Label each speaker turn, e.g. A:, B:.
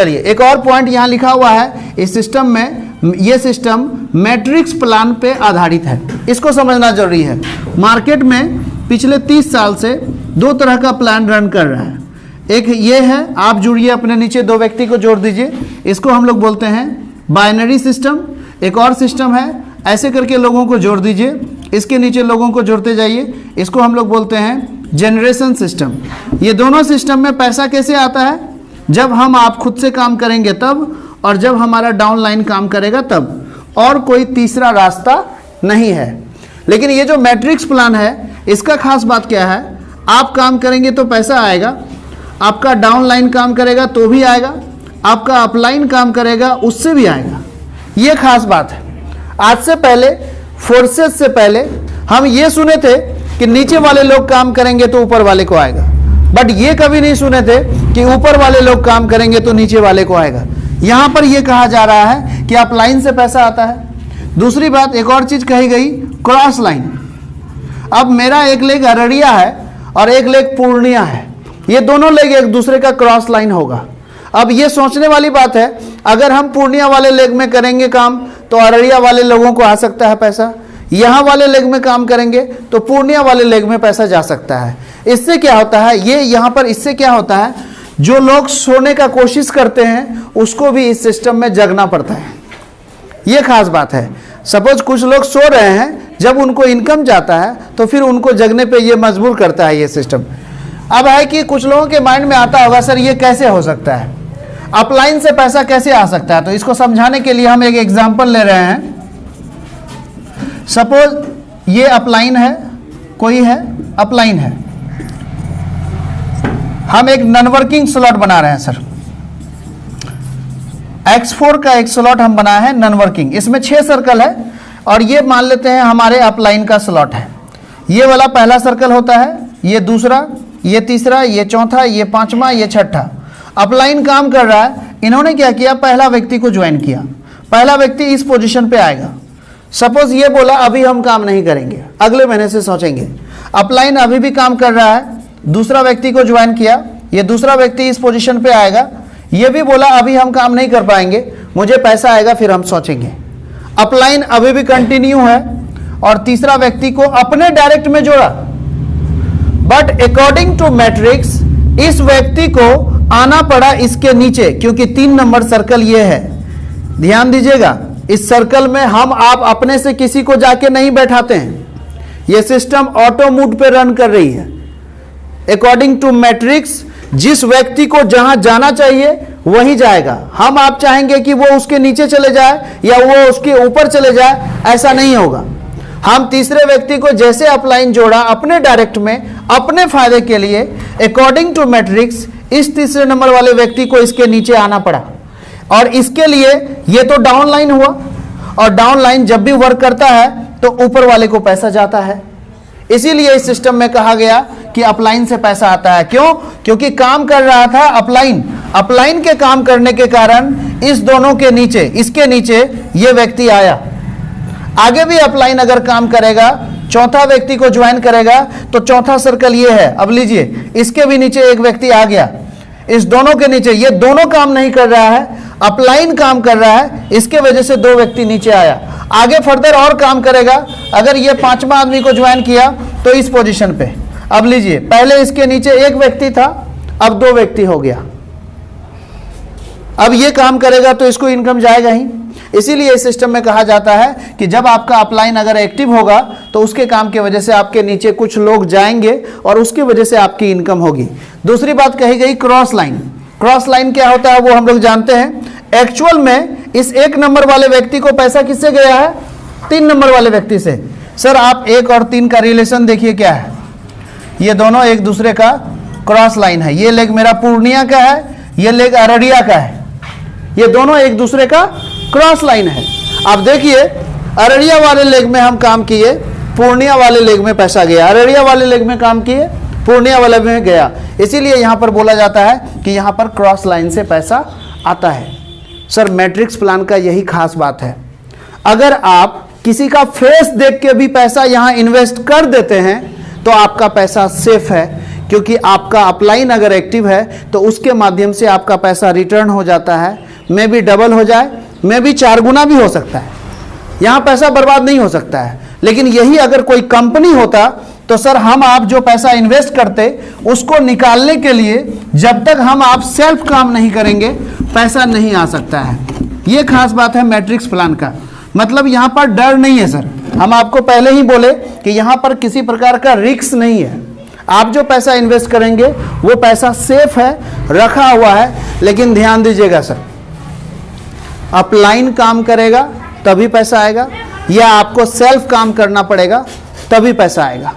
A: चलिए एक और पॉइंट यहाँ लिखा हुआ है इस सिस्टम में, ये सिस्टम मैट्रिक्स प्लान पे आधारित है, इसको समझना जरूरी है। मार्केट में पिछले 30 साल से दो तरह का प्लान रन कर रहा है। एक ये है, आप जुड़िए अपने नीचे दो व्यक्ति को जोड़ दीजिए, इसको हम लोग बोलते हैं बाइनरी सिस्टम। एक और सिस्टम है, ऐसे करके लोगों को जोड़ दीजिए, इसके नीचे लोगों को जोड़ते जाइए, इसको हम लोग बोलते हैं जनरेशन सिस्टम। ये दोनों सिस्टम में पैसा कैसे आता है? जब हम आप खुद से काम करेंगे तब, और जब हमारा डाउनलाइन काम करेगा तब, और कोई तीसरा रास्ता नहीं है। लेकिन ये जो मैट्रिक्स प्लान है इसका खास बात क्या है? आप काम करेंगे तो पैसा आएगा, आपका डाउनलाइन काम करेगा तो भी आएगा, आपका अपलाइन काम करेगा उससे भी आएगा। ये खास बात है। आज से पहले, फोर्सेस से पहले हम ये सुने थे कि नीचे वाले लोग काम करेंगे तो ऊपर वाले को आएगा, बट ये कभी नहीं सुने थे कि ऊपर वाले लोग काम करेंगे तो नीचे वाले को आएगा। यहां पर यह कहा जा रहा है कि अपलाइन से पैसा आता है। दूसरी बात, एक और चीज कही गई, क्रॉस लाइन। अब मेरा एक लेग अररिया है और एक लेग पूर्णिया है, ये दोनों लेग एक दूसरे का क्रॉस लाइन होगा। अब ये सोचने वाली बात है, अगर हम पूर्णिया वाले लेग में करेंगे काम तो अररिया वाले लोगों को आ सकता है पैसा, यहाँ वाले लेग में काम करेंगे तो पूर्णिया वाले लेग में पैसा जा सकता है। इससे क्या होता है, ये यहाँ पर इससे क्या होता है, जो लोग सोने का कोशिश करते हैं उसको भी इस सिस्टम में जगना पड़ता है। ये खास बात है। सपोज कुछ लोग सो रहे हैं, जब उनको इनकम जाता है तो फिर उनको जगने पे ये मजबूर करता है ये सिस्टम। अब है कि कुछ लोगों के माइंड में आता होगा, सर ये कैसे हो सकता है, अपलाइन से पैसा कैसे आ सकता है? तो इसको समझाने के लिए हम एक एग्जांपल ले रहे हैं। सपोज ये अपलाइन है, कोई है अपलाइन है, हम एक नॉन वर्किंग स्लॉट बना रहे हैं सर, X4 का एक स्लॉट हम बनाए हैं नॉन वर्किंग, इसमें 6 सर्कल है और ये मान लेते हैं हमारे अपलाइन का स्लॉट है। ये वाला पहला सर्कल होता है, ये दूसरा, ये तीसरा, ये चौथा, ये पांचवा, ये छठा। अपलाइन काम कर रहा है, इन्होंने क्या किया, पहला व्यक्ति को ज्वाइन किया। पहला व्यक्ति इस पोजीशन पे आएगा। सपोज ये बोला अभी हम काम नहीं करेंगे, अगले महीने से सोचेंगे। अपलाइन अभी भी काम कर रहा है, दूसरा व्यक्ति को ज्वाइन किया, ये दूसरा व्यक्ति इस पोजीशन पे आएगा, ये भी बोला अभी हम काम नहीं कर पाएंगे, मुझे पैसा आएगा फिर हम सोचेंगे। अपलाइन अभी भी कंटिन्यू है और तीसरा व्यक्ति को अपने डायरेक्ट में जोड़ा, बट अकॉर्डिंग टू मैट्रिक्स इस व्यक्ति को आना पड़ा इसके नीचे, क्योंकि 3 नंबर सर्कल ये है। ध्यान दीजिएगा, इस सर्कल में हम आप अपने से किसी को जाके नहीं बैठाते हैं, ये सिस्टम ऑटो मोड पे रन कर रही है। अकॉर्डिंग टू मैट्रिक्स जिस व्यक्ति को जहां जाना चाहिए वहीं जाएगा। हम आप चाहेंगे कि वो उसके नीचे चले जाए या वो उसके ऊपर चले जाए, ऐसा नहीं होगा। हम तीसरे व्यक्ति को जैसे अपलाइन जोड़ा अपने डायरेक्ट में अपने फायदे के लिए, अकॉर्डिंग टू मैट्रिक्स इस तीसरे नंबर वाले व्यक्ति को इसके नीचे आना पड़ा। और इसके लिए ये तो डाउनलाइन हुआ, और डाउनलाइन जब भी वर्क करता है तो ऊपर वाले को पैसा जाता है। इसीलिए इस सिस्टम में कहा गया कि अपलाइन से पैसा आता है। क्यों? क्योंकि काम कर रहा था अपलाइन, अपलाइन के काम करने के कारण इस दोनों के नीचे, इसके नीचे ये व्यक्ति आया। आगे भी अपलाइन अगर काम करेगा, चौथा व्यक्ति को ज्वाइन करेगा तो चौथा सर्कल ये है। अब लीजिए, इसके भी नीचे एक व्यक्ति आ गया, इस दोनों के नीचे, ये दोनों काम नहीं कर रहा है, अपलाइन काम कर रहा है, इसके वजह से 2 व्यक्ति नीचे आया। आगे फर्दर और काम करेगा, अगर ये 5वां आदमी को ज्वाइन किया तो इस पोजीशन पे। अब लीजिए, पहले इसके नीचे एक व्यक्ति था, अब 2 व्यक्ति हो गया। अब ये काम करेगा तो इसको इनकम जाएगा ही। इसीलिए इस सिस्टम में कहा जाता है कि जब आपका अपलाइन अगर एक्टिव होगा तो उसके काम की वजह से आपके नीचे कुछ लोग जाएंगे और उसकी वजह से आपकी इनकम होगी। दूसरी बात कही गई क्रॉस लाइन। क्रॉस लाइन क्या होता है वो हम लोग जानते हैं। एक्चुअल में इस 1 नंबर वाले व्यक्ति को पैसा किससे गया है? 3 नंबर वाले व्यक्ति से। सर आप 1 और 3 का रिलेशन देखिए क्या है, ये दोनों एक दूसरे का क्रॉस लाइन है। ये लेग मेरा पूर्णिया का है, ये लेग अररिया का है, ये दोनों एक दूसरे का क्रॉस लाइन है। अब देखिए, अररिया वाले लेग में हम काम किए, पूर्णिया वाले लेग में पैसा गया, अररिया वाले लेग में काम किए, पूर्णिया वाले में गया। इसीलिए यहां पर बोला जाता है कि यहां पर क्रॉस लाइन से पैसा आता है। सर मैट्रिक्स प्लान का यही खास बात है। अगर आप किसी का फेस देख के भी पैसा यहां इन्वेस्ट कर देते हैं तो आपका पैसा सेफ है, क्योंकि आपका अपलाइन अगर एक्टिव है तो उसके माध्यम से आपका पैसा रिटर्न हो जाता है, मे भी डबल हो जाए, मे भी 4 गुना भी हो सकता है। यहाँ पैसा बर्बाद नहीं हो सकता है। लेकिन यही अगर कोई कंपनी होता तो सर हम आप जो पैसा इन्वेस्ट करते उसको निकालने के लिए जब तक हम आप सेल्फ काम नहीं करेंगे पैसा नहीं आ सकता है। ये खास बात है मैट्रिक्स प्लान का। मतलब यहाँ पर डर नहीं है सर, हम आपको पहले ही बोले कि यहाँ पर किसी प्रकार का रिस्क नहीं है। आप जो पैसा इन्वेस्ट करेंगे वो पैसा सेफ है, रखा हुआ है। लेकिन ध्यान दीजिएगा सर, अपलाइन काम करेगा तभी पैसा आएगा या आपको सेल्फ काम करना पड़ेगा तभी पैसा आएगा।